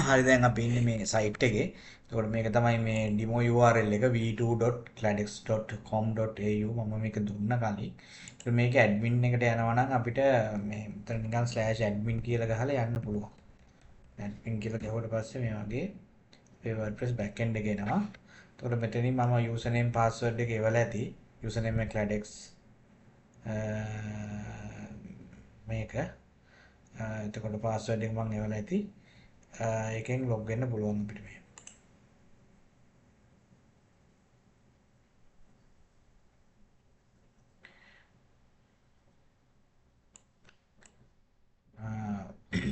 හරි දැන් අපි ඉන්නේ මේ සයිට් එකේ. එතකොට මේක තමයි මේ demo URL එක v2.cladex.com.au මම මේක දුන්න කලින්. ඒත් මේක admin එකට යනවා නම් අපිට මේ මෙතන නිකන් /admin කියලා ගහලා යන්න පුළුවන්. admin කියලා ගහුවට පස්සේ මේ වගේ මේ WordPress backend එක එනවා. එතකොට මෙතනින් මම username password එක එවලා ඇති. username එක cladex මේක එතකොට password එක මම එවලා ඇති. ඒකෙන් ලොග් වෙන්න පුළුවන් අපිට මේ.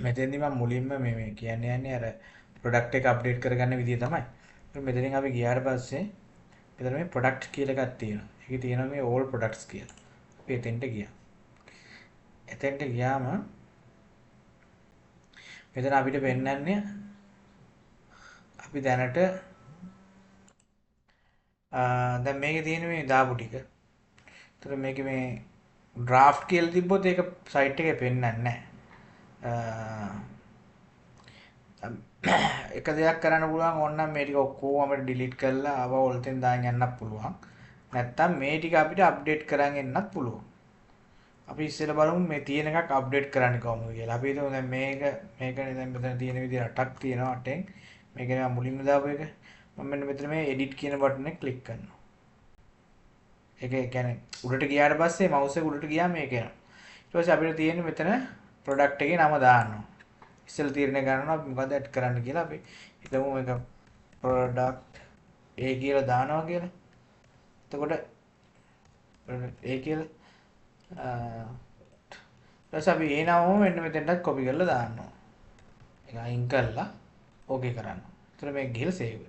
මෙතෙන්දි මම මුලින්ම මේ කියන්නේ යන්නේ අර ප්‍රොඩක්ට් එක අප්ඩේට් කරගන්න විදිය තමයි. මෙතනින් අපි ගියාට පස්සේ මෙතන මේ ප්‍රොඩක්ට් කියලා එකක් තියෙනවා. ඒකේ තියෙනවා මේ all products කියලා. අපි එතෙන්ට ගියා. එතෙන්ට ගියාම මෙතන අපිට පෙන්වන්නේ අපි දැනට දැන් මේකේ තියෙන මේ දාපු ටික. ඒතර මේකේ මේ draft කියලා තිබ්බොත් ඒක සයිට් එකේ පෙන්වන්නේ නැහැ. එක දෙයක් කරන්න පුළුවන් ඕනනම් මේ ටික ඔක්කොම අපිට ඩිලීට් කරලා ආව වලටෙන් දාගෙන යන්නත් පුළුවන්. නැත්තම් මේ ටික අපිට අප්ඩේට් කරන් එන්නත් පුළුවන්. අපි ඉස්සෙල්ලා බලමු මේ තියෙන එකක් අප්ඩේට් කරන්න කොහොමද කියලා. අපි හිතමු දැන් මේකනේ දැන් මෙතන තියෙන විදිහට 8ක් තියෙනවා 8ෙන්. මේකනේ මම මුලින්ම දාපු එක. මම මෙන්න මෙතන මේ edit කියන බටන් එක ක්ලික් කරනවා. ඒක කියන්නේ උඩට ගියාට පස්සේ mouse එක උඩට ගියාම මේක එනවා. ඊට පස්සේ අපිට තියෙන්නේ මෙතන product එකේ නම දාන්නවා. ඉස්සෙල්ලා තීරණය ගන්නවා අපි මොකද ඇඩ් කරන්න කියලා. අපි හිතමු මේක product A කියලා දානවා කියලා. එතකොට product A කියලා ඊට අපි ඒ නමම මෙන්න මෙතෙන්ටත් copy කරලා දාන්නවා. ඒක අයින් කරලා okay කරනවා. එතකොට මේක ගිහලා save.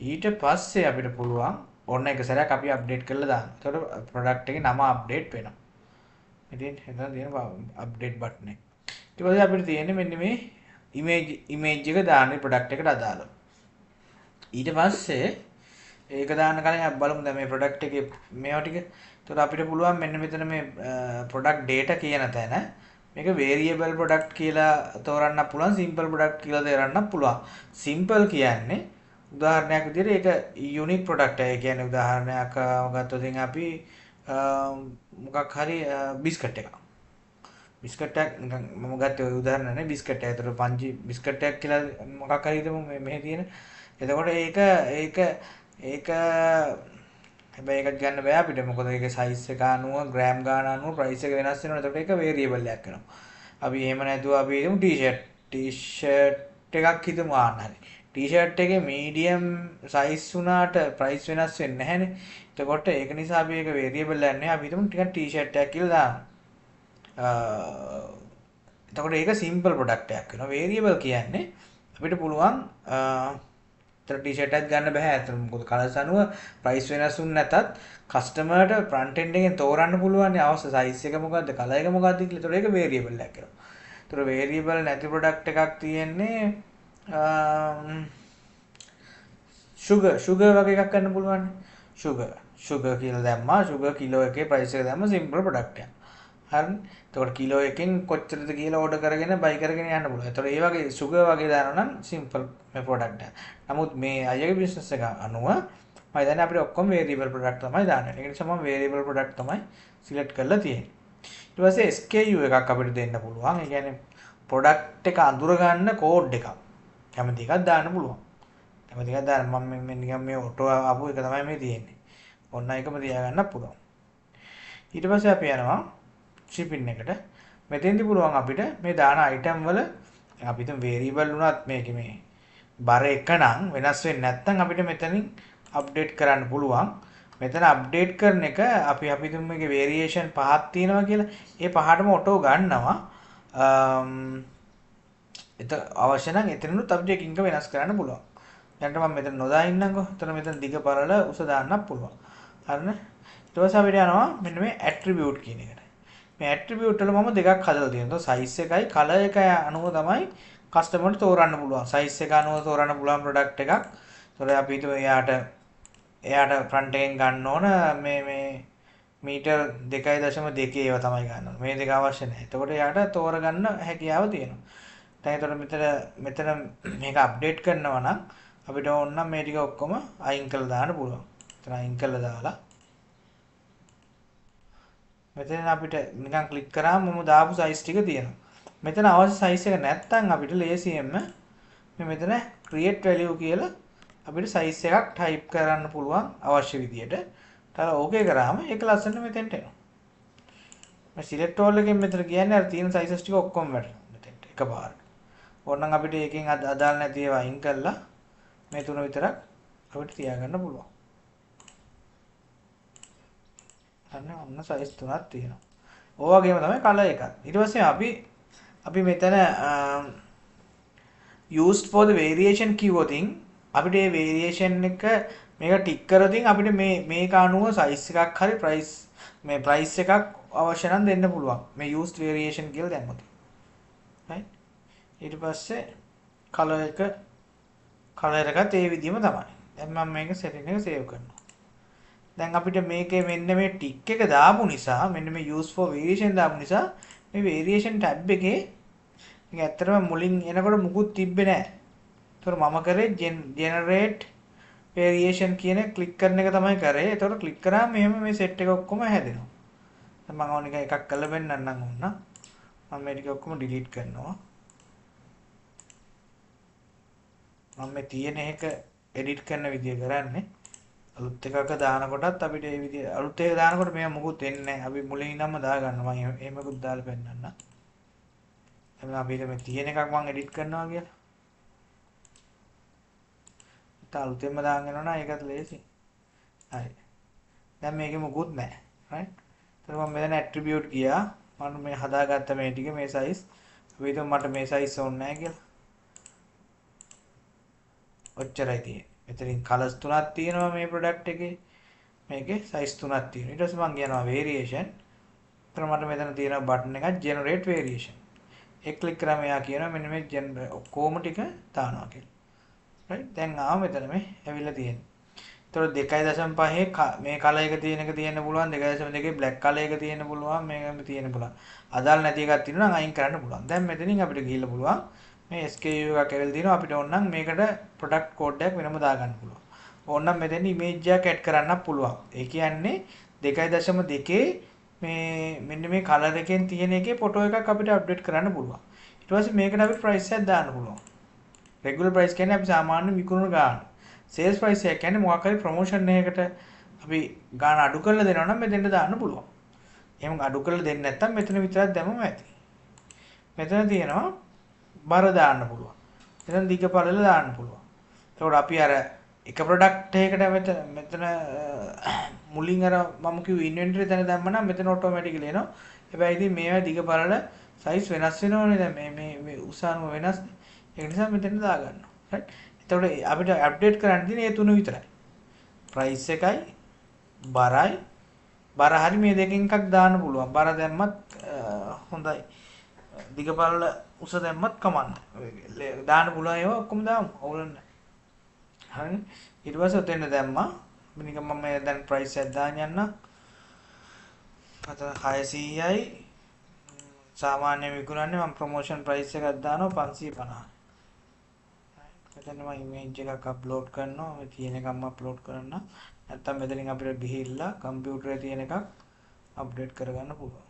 ඊට පස්සේ අපිට පුළුවන් ඔන්න එක සැරයක් අපි අප්ඩේට් කරලා දාන්න. එතකොට product එකේ නම අප්ඩේට් වෙනවා. ඉතින් එතන තියෙන අප්ඩේට් බටන් එක. ඊට පස්සේ අපිට තියෙන්නේ මෙන්න මේ image එක දාන්නේ product එකට අදාළව. ඊට පස්සේ ඒක දාන්න කලින් අපි බලමු දැන් මේ product එකේ මේවා ටික. එතකොට අපිට පුළුවන් මෙන්න මෙතන මේ product data කියන තැන මේක variable product කියලා තෝරන්න පුළුවන්, simple product කියලා තෝරන්න පුළුවන්. simple කියන්නේ උදාහරණයක් විදිහට ඒක unique product එක. ඒ කියන්නේ උදාහරණයක් ගත්තොත් අපි මොකක් හරි බිස්කට් එකක්. බිස්කට් එකක් නිකන් මම ගත්තේ උදාහරණ නේ බිස්කට් එක. ඒතර පංචි බිස්කට් එකක් කියලා මොකක් හරි හිතමු මෙහෙ තියෙන. එතකොට ඒක හැබැයි ඒකත් ගන්න බෑ අපිට. මොකද ඒකේ සයිස් එක අනුව ග්‍රෑම් ගාන අනුව ප්‍රයිස් එක වෙනස් වෙනවා. එතකොට ඒක වේරියබල් එකක් වෙනවා. අපි එහෙම නැතුව අපි හිතමු ටී-ෂර්ට් එකක් හිතමු ආන්න හරි. ටී-ෂර්ට් එකේ මීඩියම් සයිස් වුණාට ප්‍රයිස් වෙනස් වෙන්නේ නැහැනේ. එතකොට ඒක නිසා අපි ඒක වේරියබල් එකක් නෙවෙයි. අපි හිතමු ටිකක් ටී-ෂර්ට් එකක් කියලා දානවා. එතකොට ඒක සිම්පල් ප්‍රොඩක්ට් එකක් වෙනවා. වේරියබල් කියන්නේ අපිට පුළුවන් ටී-ෂර්ට් එකක් ගන්න බෑ. අතන මොකද කලර්ස් අනුව ප්‍රයිස් වෙනස් වුනේ නැතත් කස්ටමර්ට ෆ්‍රන්ට් එන්ඩ් එකෙන් තෝරන්න පුළුවන් අවශ්‍ය සයිස් එක මොකද්ද, කලර් එක මොකද්ද කියලා. ඒතකොට ඒක වේරියබල් එකක් වෙනවා. ඒතකොට වේරියබල් නැති ප්‍රොඩක්ට් එකක් තියෙන්නේ sugar වගේ එකක් ගන්න පුළුවන්. sugar කියලා දැම්මා. sugar කිලෝ එකේ ප්‍රයිස් එක දැම්මා. සිම්පල් ප්‍රොඩක්ට් එකක්. හරිනේ. එතකොට කිලෝ එකෙන් කොච්චරද කියලා ඕඩර් කරගෙන බයි කරගෙන යන්න පුළුවන්. එතකොට ඒ වගේ sugar වගේ දානවා නම් සිම්පල් මේ ප්‍රොඩක්ට් එක. නමුත් මේ අයගේ බිස්නස් එක අනුව මම දැන් අපිට ඔක්කොම වේරියබල් ප්‍රොඩක්ට් තමයි දාන්නේ. ඒ නිසා මම වේරියබල් ප්‍රොඩක්ට් තමයි සිලෙක්ට් කරලා තියෙන්නේ. ඊට පස්සේ SKU එකක් අපිට දෙන්න පුළුවන්. ඒ කියන්නේ ප්‍රොඩක්ට් එක අඳුර ගන්න කෝඩ් එකක්. කැමති එකක් දාන්න පුළුවන්. කැමති එකක් දාන්න මම නිකන් මේ ඔටෝ ආපු එක තමයි මේ තියෙන්නේ. ඔන්න එකම තියාගන්න පුළුවන්. ඊට පස්සේ අපි යනවා shipping එකට. මෙතෙන්දි පුළුවන් අපිට මේ දාන item වල අපි හිතමු variable වුණත් මේක මේ බර එක නම් වෙනස් වෙන්නේ නැත්නම් අපිට මෙතනින් අප්ඩේට් කරන්න පුළුවන්. මෙතන අප්ඩේට් කරන එක අපි හිතමු මේකේ variation පහක් තියෙනවා කියලා. ඒ පහටම ඔටෝ ගන්නවා. අවශ්‍ය නම් එතනනුත් අපිට එකකින් වෙනස් කරන්න පුළුවන්. දැන් මම මෙතන නොදා ඉන්නම්කෝ. එතන මෙතන දිග පළල උස දාන්නත් පුළුවන්. හරිනේ. ඊට පස්සේ අපිට යනවා මෙන්න මේ attribute කියන එකට. මේ ඇට්‍රිබියුට් වල මම දෙකක් හදලා තියෙනවා. සයිස් එකයි කලර් එකයි අනුව තමයි කස්ටමර්ට තෝරන්න පුළුවන්. සයිස් එක අනුව තෝරන්න පුළුවන් ප්‍රොඩක්ට් එකක්. ඒතකොට අපි හිතුව එයාට ෆ්‍රන්ට් එකෙන් ගන්න ඕන මේ මීටර් 2.2 ඒවා තමයි ගන්න ඕන. මේ දෙක අවශ්‍ය නැහැ. එතකොට එයාට තෝරගන්න හැකියාව තියෙනවා. දැන් ඒතකොට මෙතන මේක අප්ඩේට් කරනවා නම් අපිට ඕන නම් මේ ටික ඔක්කොම අයින් කරලා දාන්න පුළුවන්. එතන අයින් කරලා දාලා මෙතන අපිට නිකන් ක්ලික් කරාම මම දාපු සයිස් ටික තියෙනවා. මෙතන අවශ්‍ය සයිස් එක නැත්නම් අපිට ලේසියෙන්ම මෙතන create value කියලා අපිට සයිස් එකක් ටයිප් කරන්න පුළුවන් අවශ්‍ය විදියට. ඊට ඕකේ කරාම ඒක ලස්සනට මෙතෙන්ට එනවා. මේ select all එකෙන් මෙතන කියන්නේ අර තියෙන සයිසස් ටික ඔක්කොම වැටෙනවා මෙතෙන්ට එකපාරට. ඕනනම් අපිට ඒකෙන් අදාළ නැති ඒවා අයින් කරලා මේ තුන විතරක් අපිට තියාගන්න පුළුවන්. අන්න සයිස් තුනක් තියෙනවා. ඔය වගේම තමයි කලර් එකත්. ඊට පස්සේ අපි මෙතන used for the variation කිව්වොතින් අපිට මේ variation එක මේක ටික් කරොතින් අපිට මේක අනුව size එකක් හරි price එකක් අවශ්‍ය නම් දෙන්න පුළුවන්. මේ used variation කියලා දැම්මොත්. right? ඊට පස්සේ color එකත් ඒ විදිහම තමයි. දැන් මම මේක setting එක save කරනවා. දැන් අපිට මේකේ මෙන්න මේ ටික් එක දාපු නිසා මෙන්න මේ use for variation දාපු නිසා මේ variation tab එකේ මේක ඇත්තටම මුලින් එනකොට මුකුත් තිබ්බේ නැහැ. ඒතර මම කරේ generate variation කියන ක්ලික් කරන එක තමයි කරේ. ඒතකොට ක්ලික් කරාම මෙහෙම මේ set එක ඔක්කොම හැදෙනවා. දැන් මම ඕන එකක් කරලා පෙන්නන්නම් ඕන. මම මේ ටික ඔක්කොම delete කරනවා. මම මේ තියෙන එක edit කරන විදිය කරන්නේ. අලුත් එකක දානකොටත් අපිට මේ විදිය අලුත් එක දානකොට මේව මොකුත් එන්නේ නැහැ. අපි මුලින් ඉඳන්ම දාගන්නවා. මම එහෙමකුත් දාලා පෙන්නන්න. දැන් අපිට මේ තියෙන එකක් මම edit කරනවා කියලා. අලුතෙන්ම දාගෙන යනවා නම් ඒකත් ලේසි. හරි. දැන් මේකේ මොකුත් නැහැ. right? ඊට මම මෙතන attribute ගියා. මම මේ හදාගත්ත මේ ටික මේ size. අපි හිතමු මට මේ size ඕනේ නැහැ කියලා. ඔච්චරයි තියෙන්නේ. මෙතනින් colors තුනක් තියෙනවා මේ product එකේ. මේකේ size තුනක් තියෙනවා. ඊට පස්සේ මම කියනවා variation. ඊට මට මෙතන තියෙනවා button එකක් generate variation. ඒක click කරාම එයා කියනවා මෙන්න මේ generate ඔක්කොම ටික දානවා කියලා. right? දැන් ආව මෙතන මේ ඇවිල්ලා තියෙන්නේ. ඒතකොට 2.5 මේ color එක තියෙන්න පුළුවන් 2.2 black color එක තියෙන්න පුළුවන් මේකම තියෙන්න පුළුවන්. අදාළ නැති එකක් තියෙනවා නම් අයින් කරන්න පුළුවන්. දැන් මෙතනින් අපිට ගිහිල්ලා පුළුවන් මේ SKU එකක් ඇවිල්ලා තියෙනවා අපිට ඕන නම් මේකට product code එකක් වෙනම දාගන්න පුළුවන්. ඕන නම් මෙතන image එකක් add කරන්නත් පුළුවන්. ඒ කියන්නේ 2.2 මේ මෙන්න මේ color එකෙන් තියෙන එකේ photo එකක් අපිට update කරන්න පුළුවන්. ඊට පස්සේ මේකට අපිට price එකක් දාන්න පුළුවන්. regular price කියන්නේ අපි සාමාන්‍ය විකුණන ගාන. sales price එක කියන්නේ මොකක් හරි promotion එකකට අපි ගාන අඩු කරලා දෙනවා නම් මෙතෙන්ට දාන්න පුළුවන්. එහෙම අඩු කරලා දෙන්නේ නැත්නම් මෙතන විතරක් දැම්මම ඇති. මෙතන තියෙනවා බර දාන්න පුළුවන්. මෙතන දිග පළල දාන්න පුළුවන්. ඒකෝට අපි අර එක product එකකට මෙතන මුලින් අර මම කිව්ව inventory තැන දැම්ම නම් මෙතන automatically එනවා. හැබැයි ඉතින් මේවා දිග පළල size වෙනස් වෙනවනේ. දැන් මේ උසානුව වෙනස්. ඒක නිසා මෙතන දාගන්නවා. right? එතකොට අපිට අප්ඩේට් කරන්න තියෙන්නේ මේ තුන විතරයි. price එකයි බරයි. බර හරි මේ දෙකෙන් එකක් දාන්න පුළුවන්. බර දැම්මත් හොඳයි. දිග පළල උස දැම්මත් කමන්නේ. දාන්න පුළුවන් ඒවා ඔක්කොම දාමු. අවුලක් නැහැ. හරි. ඊට පස්සේ ඔතෙන් දැම්මා. නිකන් මම දැන් price එක දාන්න යන්න. අතන 600යි සාමාන්‍ය විකුණන්නේ මම promotion price එකක් දානවා 550. මෙතන මම image එකක් upload කරනවා. මේ තියෙන එකම upload කරන්න. නැත්තම් මෙතනින් අපිට ගිහිල්ලා කම්පියුටරේ තියෙන එකක් අප්ඩේට් කරගන්න පුළුවන්.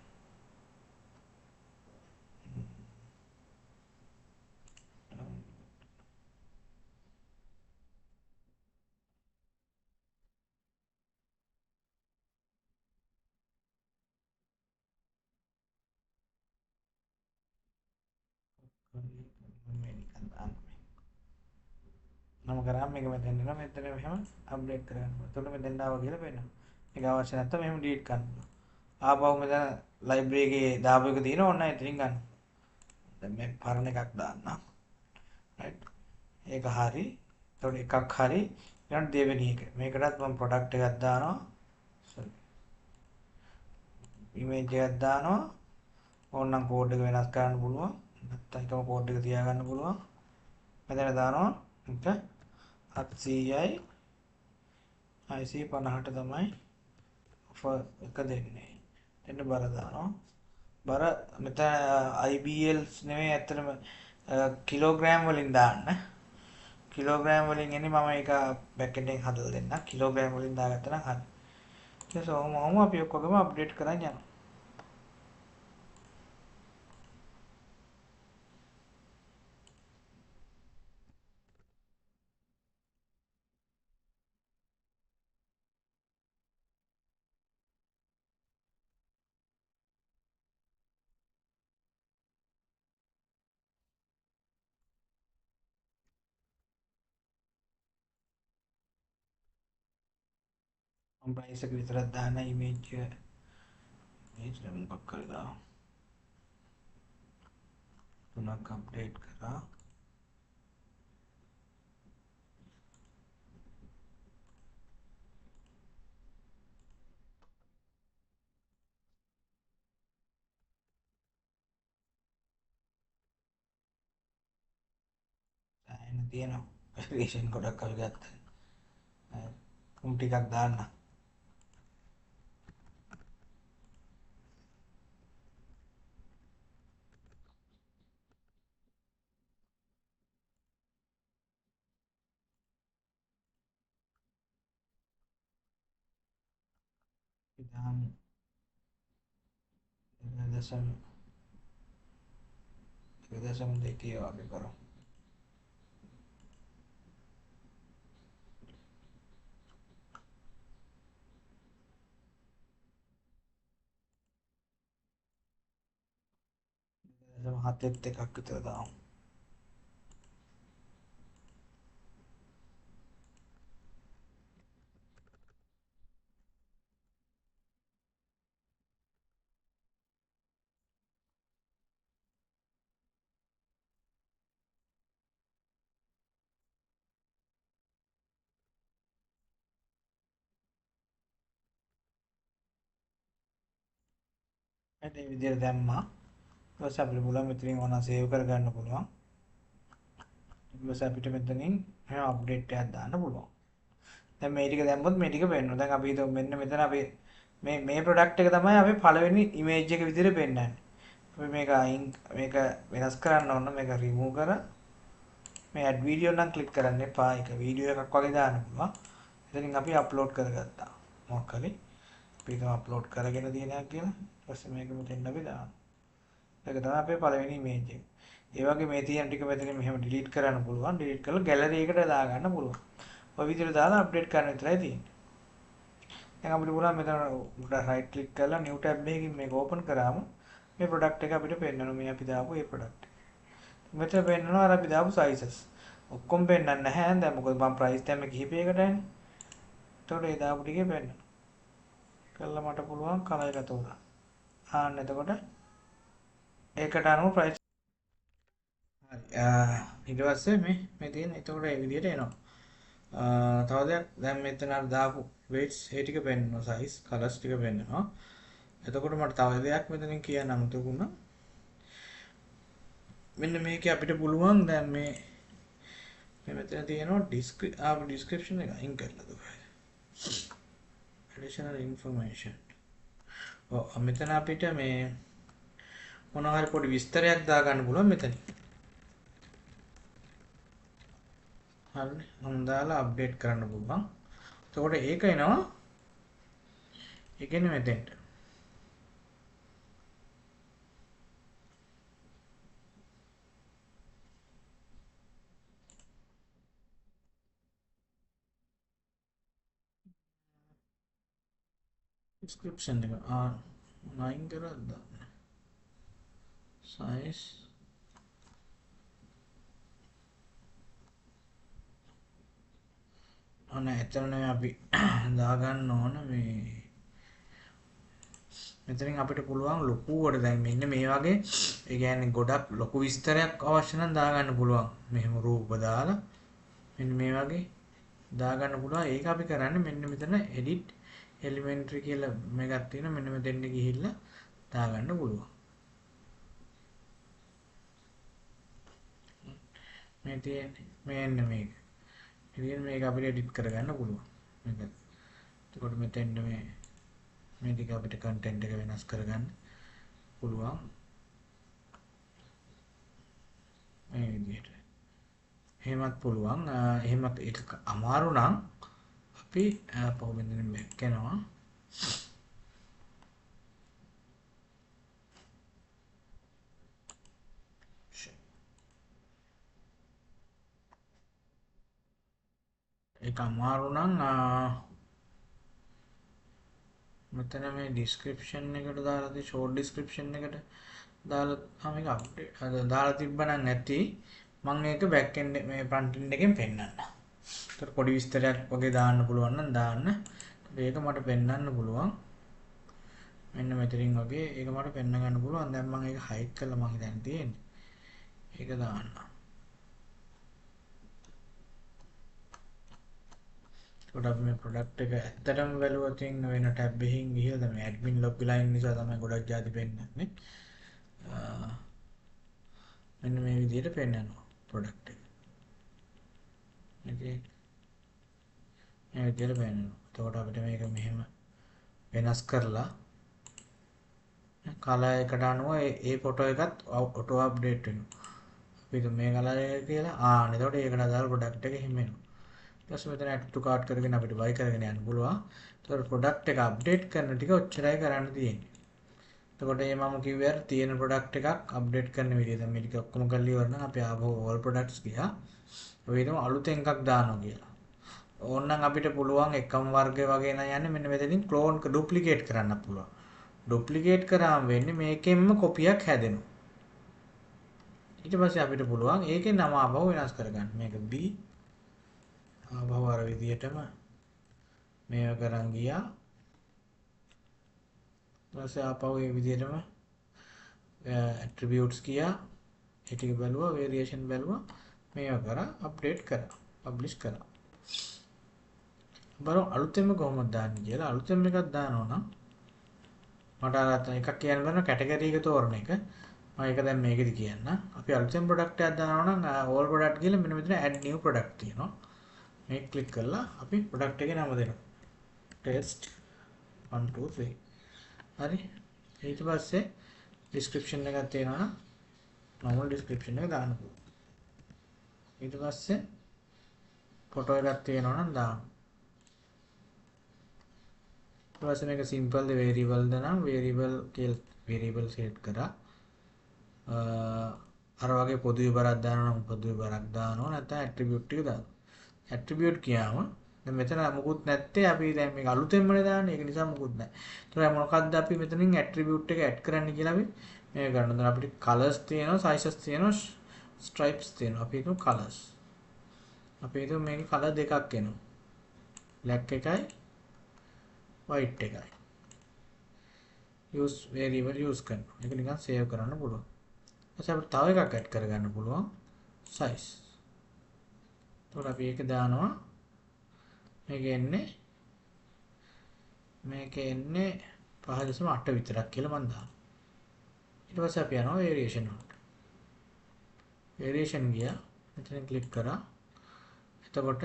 නම කරාම මේක මෙතෙන් එනවා මෙතන මෙහෙම අප්ඩේට් කරගන්න. එතකොට මෙතෙන් ආවා කියලා පේනවා. මේක අවශ්‍ය නැත්නම් මෙහෙම ඩිලීට් කරන්න පුළුවන්. ආපහු මෙතන ලයිබ්‍රරි එකේ දාපු එක තියෙනවා ඕන්න එතනින් ගන්න. දැන් මේ පරණ එකක් දාන්නම්. right. ඒක හරි. එතකොට එකක් හරි. ඊළඟ දෙවෙනි එක. මේකටත් මම product එකක් දානවා. sorry. image එකක් දානවා. ඕනනම් කෝඩ් එක වෙනස් කරන්න පුළුවන්. නැත්නම් එකම කෝඩ් එක තියාගන්න පුළුවන්. මෙතන දානවා. එක 700යි 650ට තමයි ඔෆර් එක දෙන්නේ. දෙන්න බර දානවා. බර මෙතන IBL නෙමෙයි ඇත්තටම කිලෝග්‍රෑම් වලින් දාන්න. කිලෝග්‍රෑම් වලින් එන්නේ මම ඒක බෑක් එන්ඩ් එකෙන් හදලා දෙන්නම්. කිලෝග්‍රෑම් වලින් දාගත්තා නම් හරි. ඊට පස්සේ ඔහොම අපි ඔක්කොගම අප්ඩේට් කරන් යනවා. මම ප්‍රයිස් එක විතරක් දාන්න ඉමේජ් මොකක් කරලා තුනක් අප්ඩේට් කරා. දැන් තියෙනවා වෙරියේෂන් ගොඩක් අපි ගත්තා. ටිකක් දාන්න. ඉතින් 1.2 වගේ කරමු. හතෙත් එකක් විතර දාමු. මේ විදිහට දැම්මා. ඊට පස්සේ අපිට පුළුවන් මෙතනින් ඕන සේව් කරගන්න පුළුවන්. ඊට පස්සේ අපිට මෙතනින් එහෙම අප්ඩේට් එකක් දාන්න පුළුවන්. දැන් මේ ටික දැම්මොත් මේ ටික පෙන්වනවා. දැන් අපි හිතමු මෙන්න මෙතන අපි මේ ප්‍රොඩක්ට් එක තමයි අපි පළවෙනි ඉමේජ් එක විදිහට පෙන්වන්නේ. අපි මේක වෙනස් කරන්න ඕන. මේක රිමූව් කරලා මේ ඇඩ් වීඩියෝ නම් ක්ලික් කරන්න එපා. ඒක වීඩියෝ එකක් වගේ දාන්න පුළුවන්. එතනින් අපි අප්ලෝඩ් කරගත්තා. මොකක් හරි අපි ඒක අප්ලෝඩ් කරගෙන තියෙන එකක් කියලා. ඊට පස්සේ මේක මෙතෙන් අපි දානවා. ඒක තමයි අපේ පළවෙනි ඉමේජ් එක. ඒ වගේ මේ තියෙන ටික මෙතනින් මෙහෙම ඩිලීට් කරන්න පුළුවන්. ඩිලීට් කරලා ගැලරි එකට දාගන්න පුළුවන්. ඔය විදිහට දාලා අප්ඩේට් කරන්න විතරයි තියෙන්නේ. දැන් අපිට පුළුවන් මෙතන උඩ රයිට් ක්ලික් කරලා නිව් ටැබ් එකකින් මේක ඕපන් කරාම මේ ප්‍රොඩක්ට් එක අපිට පෙන්වනවා. මේ අපි දාපු මේ ප්‍රොඩක්ට් එක. මෙතන පෙන්වනවා අර අපි දාපු sizes. ඔක්කොම පෙන්වන්නේ නැහැ. දැන් මොකද මම ප්‍රයිස් දැම්මේ කිහිපයකටනේ. එතකොට ඒ දාපු ටිකේ පෙන්වනවා. කළා මට පුළුවන් කලර් එක තෝරන්න. එතකොට ඒකට අනුව ප්‍රයිස් හරි. ඊට පස්සේ මේ තියෙන එතකොට ඒ විදිහට එනවා. තව දෙයක් දැන් මෙතන අර දාපු weights ඒ ටික පෙන්වනවා size colors ටික පෙන්වනවා. එතකොට මට තව දෙයක් මෙතනින් කියන්න අමතක වුණා. මෙන්න මේකේ අපිට පුළුවන් දැන් මේ මෙතන තියෙනවා description එක අයින් කරලා දුන්නා. additional information. මෙතන අපිට මේ මොනවා හරි පොඩි විස්තරයක් දාගන්න පුළුවන් මෙතන. හරිනේ. මම දාලා අප්ඩේට් කරන්න පුළුවන්. එතකොට ඒක එනවා. ඒ කියන්නේ මෙතෙන්ට. description එක අයින් කරද්ද size එතන නෙමෙයි අපි දාගන්න ඕන මේ මෙතනින් අපිට පුළුවන් ලොකුවට දැන් මෙන්න මේ වගේ ඒ කියන්නේ ගොඩක් ලොකු විස්තරයක් අවශ්‍ය නම් දාගන්න පුළුවන්. මෙහෙම රූප දාලා මෙන්න මේ වගේ දාගන්න පුළුවන්. ඒක අපි කරන්නේ මෙන්න මෙතන edit elementary කියලා මේකක් තියෙනවා. මෙන්න මෙතෙන්ට ගිහිල්ලා දාගන්න පුළුවන්. මේ තියෙන්නේ මෙන්න මේක. ඉතින් මේක අපිට edit කරගන්න පුළුවන්. මේක. එතකොට මෙතෙන්ට මේ ටික අපිට content එක වෙනස් කරගන්න පුළුවන්. මේ විදිහට. එහෙමත් පුළුවන්. එහෙමත් ඒක අමාරු නම් අපි පහුවෙන්දෙන බැක් කරනවා. ඒක අමාරු නම් මෙතන මේ ඩිස්ක්‍රිප්ෂන් එකට දාලා තියෙන ෂෝට් ඩිස්ක්‍රිප්ෂන් එකට දාලා මේක අප්ඩේට් දාලා තිබ්බනම් නැති මම ඒක බෑක් එන්ඩ් මේ ෆ්‍රන්ට් එන්ඩ් එකෙන් පෙන්නන්න. ඒකට පොඩි විස්තරයක් වගේ දාන්න පුළුවන් නම් දාන්න. ඒක මට පෙන්වන්න පුළුවන්. මෙන්න මෙතනින් වගේ ඒක මට පෙන්න ගන්න පුළුවන්. දැන් මම ඒක හයිඩ් කරලා මම දැන් තියෙන්නේ. ඒක දාන්න. ඒකට අපි මේ ප්‍රොඩක්ට් එක ඇත්තටම බැලුවොත් වෙන ටැබ් එකකින් ගිහලා තමයි ඇඩ්මින් ලොග් වෙලා ඉන්න නිසා තමයි ගොඩක් ಜಾති පෙන්නන්නේ. මෙන්න මේ විදිහට පෙන්නනවා ප්‍රොඩක්ට් එක. මේ විදිහට පෙන්නනවා. එතකොට අපිට මේක මෙහෙම වෙනස් කරලා කලර් එකට අනුව ඒ ෆොටෝ එකත් ඔටෝ අප්ඩේට් වෙනවා. අපි මේ කලර් එක කියලා එතකොට ඒකට අදාළ ප්‍රොඩක්ට් එක එහෙම එනවා. ඊට පස්සේ මෙතන ඇඩ් ටු කාර්ට් කරගෙන අපිට බයි කරගෙන යන්න පුළුවන්. එතකොට ප්‍රොඩක්ට් එක අප්ඩේට් කරන ටික ඔච්චරයි කරන්න තියෙන්නේ. එතකොට මේ මම කිව්වේ අර තියෙන ප්‍රොඩක්ට් එකක් අප්ඩේට් කරන විදිය. දැන් මේ ටික ඔක්කොම කරලා ඉවර නම් අපි ආවෝ all products ගියා. ඔය විදිහම අලුතෙන් එකක් දානවා කියලා. ඕනනම් අපිට පුළුවන් එකම වර්ගය වගේ නම් යන්නේ මෙන්න මෙතනින් ක්ලෝන් ඩුප්ලිකේට් කරන්න පුළුවන්. ඩුප්ලිකේට් කරාම වෙන්නේ මේකෙන්ම කොපියක් හැදෙනවා. ඊට පස්සේ අපිට පුළුවන් ඒකේ නම ආපහු වෙනස් කරගන්න. මේක B ආපහු අර විදියටම මේව කරන් ගියා. ඊපස්සේ ආපහු මේ විදියටම attributes ගියා. ඒ ටික බැලුවා, variation බැලුවා. මේව කරා, අප්ඩේට් කරා, පබ්ලිෂ් කරා. බලමු අලුතෙන්ම කොහොමද දාන්නේ කියලා. අලුතෙන් එකක් දානවා නම් මට අර එකක් කියන්න බෑ කැටගරි එක තෝරන එක. මම ඒක දැන් මේකෙදි කියන්න. අපි අලුතෙන් ප්‍රොඩක්ට් එකක් දානවා නම් all product කියලා මෙන්න මෙතන add new product තියෙනවා. මේක ක්ලික් කරලා අපි ප්‍රොඩක්ට් එකේ නම දෙනවා. test 1 2 3. හරි. ඊට පස්සේ description එකක් තියෙනවා නම් normal description එක දාන්න පුළුවන්. ඊට පස්සේ ෆොටෝ එකක් තියෙනවා නම් දාන්න. ඊට පස්සේ මේක simple ද variable ද නම් variable කියලා variable set කරා. අර වගේ පොදු විවරයක් දානවා නම් පොදු විවරයක් දානවා නැත්නම් attribute ටික දානවා. attribute කියාම දැන් මෙතන මොකුත් නැත්තේ අපි දැන් මේක අලුතෙන්මනේ දාන්නේ ඒක නිසා මොකුත් නැහැ. ඒතර මොකක්ද අපි මෙතනින් attribute එක add කරන්න කියලා අපි මේක ගන්න. දැන් අපිට colors තියෙනවා, sizes තියෙනවා, stripes තියෙනවා. අපි හිතමු colors. අපි හිතමු මේකේ color දෙකක් එනවා. black එකයි white එකයි. use variable use කරනවා. ඒක නිකන් save කරන්න පුළුවන්. ඊට අපිට තව එකක් add කරගන්න පුළුවන් size. එතකොට අපි ඒක දානවා. මේක එන්නේ 5.8 විතරක් කියලා මම දානවා. ඊට පස්සේ අපි යනවා variation වලට. variation ගියා. මෙතන ක්ලික් කරා. එතකොට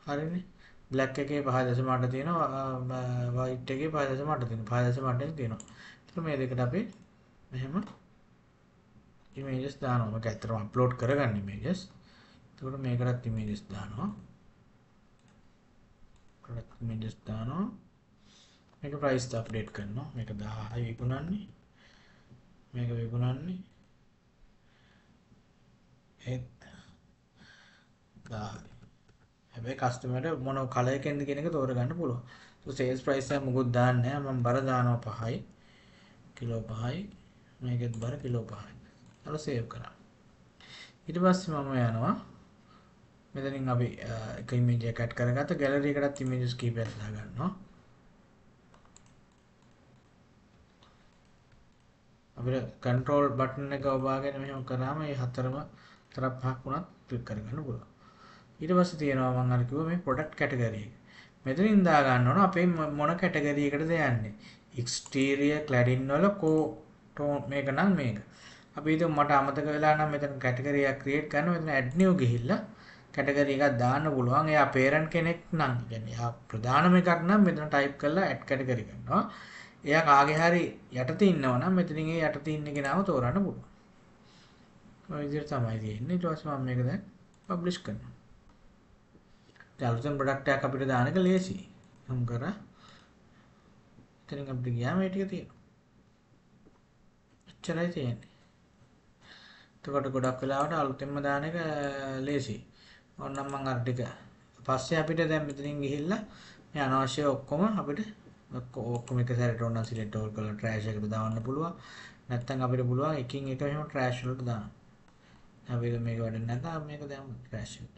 හරිනේ. black එකේ 5.8 තියෙනවා, white එකේ 5.8 තියෙනවා. 5.8 තියෙනවා. ඒත් මේ දෙකට අපි මෙහෙම images දානවා. මේක ඇත්තටම අප්ලෝඩ් කරගන්න images. එතකොට මේකටත් images දානවා. images දානවා. මේක price අප්ඩේට් කරනවා. මේක 1000යි විකුණන්නේ. මේක විකුණන්නේ ඒත් 1000යි. හැබැයි කස්ටමර්ට මොන කලර් එකෙන්ද කියන එක තෝරගන්න පුළුවන්. so sales price එක මොකුත් දාන්නේ නැහැ. මම බර දානවා 5යි. කිලෝ 5යි. මේකෙත් බර කිලෝ 5යි. ඊට සේව් කරා. ඊට පස්සේ මම යනවා මෙතනින් අපි එක ඉමේජ් එකක් ඇඩ් කරගත්ත ගැලරි එකටත් ඉමේජස් කීපයක් දාගන්නවා. අපිට control button එක ඔබාගෙන මෙහෙම කරාම මේ හතරම තරක් පහක් වුණත් ක්ලික් කරගන්න පුළුවන්. ඊට පස්සේ තියෙනවා මම අර කිව්වා මේ product category එක. මෙතනින් දා ගන්න ඕන අපේ මොන category එකටද යන්නේ. exterior cladding වල tone මේක නම් මේක. අපි හිතමු මට අමතක වෙලා නම් මෙතන category එකක් create කරන්න මෙතන add new ගිහිල්ලා category එකක් දාන්න පුළුවන්. එයා parent කෙනෙක් නම් කියන්නේ එයා ප්‍රධානම එකක් නම් මෙතන type කරලා add category කරනවා. එයා කාගේ හරි යටතේ ඉන්නවා නම් මෙතනින් ඒ යටතේ ඉන්න කෙනාව තෝරන්න පුළුවන්. ඔය විදිහට තමයි තියෙන්නේ. ඊට පස්සේ මම මේක දැන් පබ්ලිෂ් කරනවා. දැන් අලුතෙන් ප්‍රොඩක්ට් එකක් අපිට දාන එක ලේසියි. මම කරා. එතනින් අපිට ගියාම මේ ටික තියෙනවා. එච්චරයි තියෙන්නේ. එතකොට ගොඩක් වෙලාවට අලුතෙන්ම දාන එක ලේසියි. ඕනනම් මම අර ටික පස්සේ අපිට දැන් මෙතනින් ගිහිල්ලා මේ අනවශ්‍ය ඔක්කොම අපිට ඔක්කොම එක සැරේට ඕන සිලෙක්ට් ඕල් කරලා ට්‍රෑෂ් එකට දාන්න පුළුවන්. නැත්නම් අපිට පුළුවන් එකින් එක එහෙම ට්‍රෑෂ් වලට දාන්න. අපි මේක වැඩන්නේ නැත්නම් මේක දාමු ට්‍රෑෂ් එකට.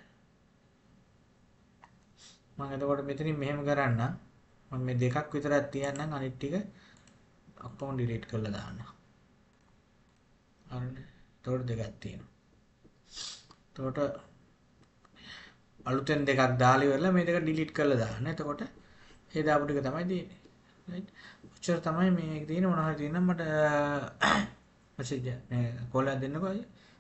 මම එතකොට මෙතනින් මෙහෙම කරන්න. මම මේ දෙකක් විතරක් තියන්නම් අනිත් ටික ඔක්කොම ඩිලීට් කරලා දාන්න. හරිද? එතකොට දෙකක් තියෙනවා. එතකොට අලුතෙන් දෙකක් දාලා ඉවරලා මේ දෙක ඩිලීට් කරලා දාන්න. එතකොට ඒ දාපු ටික තමයි තියෙන්නේ. රයිට්. ඔච්චර තමයි මේක තියෙන මොනවා හරි තියෙනම් මට මෙසේජ් මේ කෝල් එකක් දෙන්නකෝ අයියා.